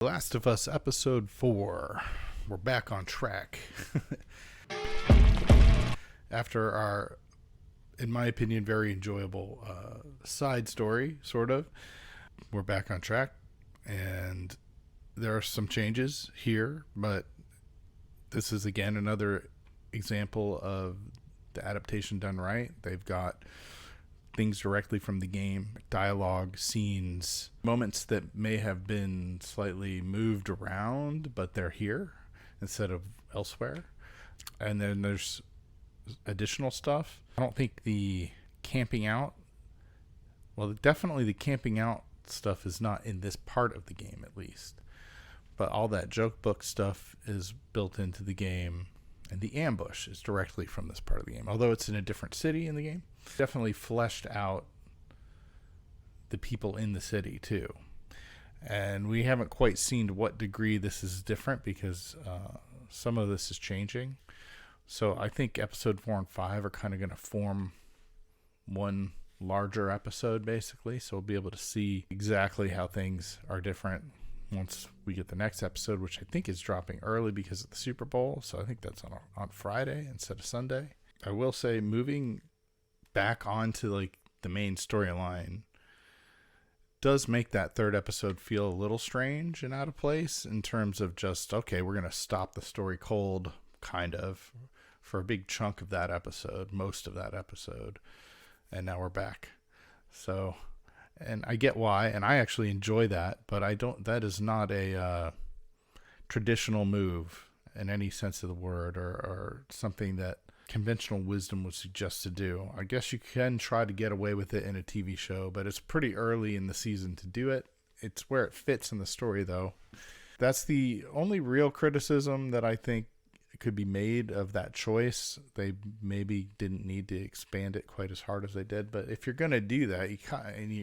Last of Us episode 4. We're back on track. After our, in my opinion, very enjoyable side story, sort of, we're back on track. And there are some changes here, but this is again another example of the adaptation done right. They've got things directly from the game, dialogue, scenes, moments that may have been slightly moved around, but they're here instead of elsewhere. And then there's additional stuff. I don't think the camping out, well, definitely the camping out stuff is not in this part of the game, at least. But all that joke book stuff is built into the game, and the ambush is directly from this part of the game, although it's in a different city in the game. Definitely fleshed out the people in the city too, and we haven't quite seen to what degree this is different because some of this is changing. So I think episode 4 and 5 are kind of going to form one larger episode, basically. So we'll be able to see exactly how things are different once we get the next episode, which I think is dropping early because of the Super Bowl. So I think that's on Friday instead of Sunday. I will say, moving back onto like the main storyline does make that third episode feel a little strange and out of place in terms of just, okay, we're going to stop the story cold, kind of, for a big chunk of that episode, most of that episode, and now we're back. So, and I get why, and I actually enjoy that, but that is not a traditional move in any sense of the word, or something that conventional wisdom would suggest to do. I guess you can try to get away with it in a TV show, but it's pretty early in the season to do it. It's where it fits in the story, though. That's the only real criticism that I think could be made of that choice. They maybe didn't need to expand it quite as hard as they did, but if you're going to do that,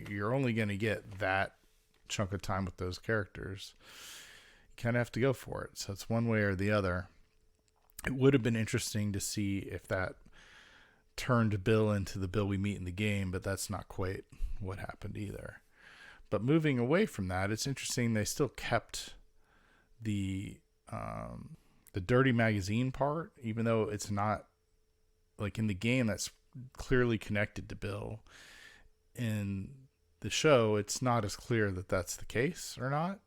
you're only going to get that chunk of time with those characters. You kind of have to go for it. So it's one way or the other. It would have been interesting to see if that turned Bill into the Bill we meet in the game, but that's not quite what happened either. But moving away from that, it's interesting they still kept the dirty magazine part, even though it's not, like in the game, that's clearly connected to Bill. In the show, it's not as clear that that's the case or not.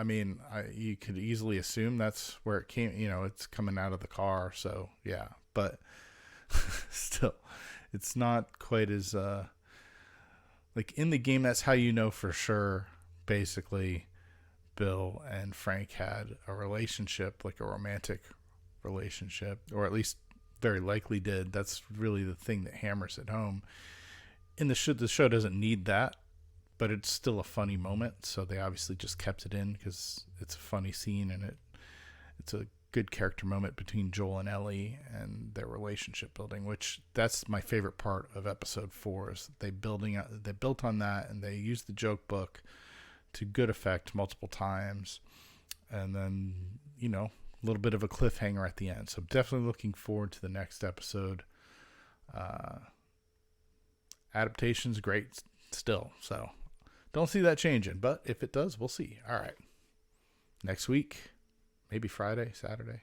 I mean, you could easily assume that's where it came, it's coming out of the car. So yeah, but still, it's not quite as, like in the game, that's how you know for sure, basically, Bill and Frank had a relationship, like a romantic relationship, or at least very likely did. That's really the thing that hammers it home. In the show doesn't need that, but it's still a funny moment, so they obviously just kept it in because it's a funny scene, and it's a good character moment between Joel and Ellie and their relationship building, which that's my favorite part of episode 4 is they built on that, and they used the joke book to good effect multiple times, and then a little bit of a cliffhanger at the end. So definitely looking forward to the next episode. Adaptation's great still, so don't see that changing, but if it does, we'll see. All right, next week, maybe Friday, Saturday.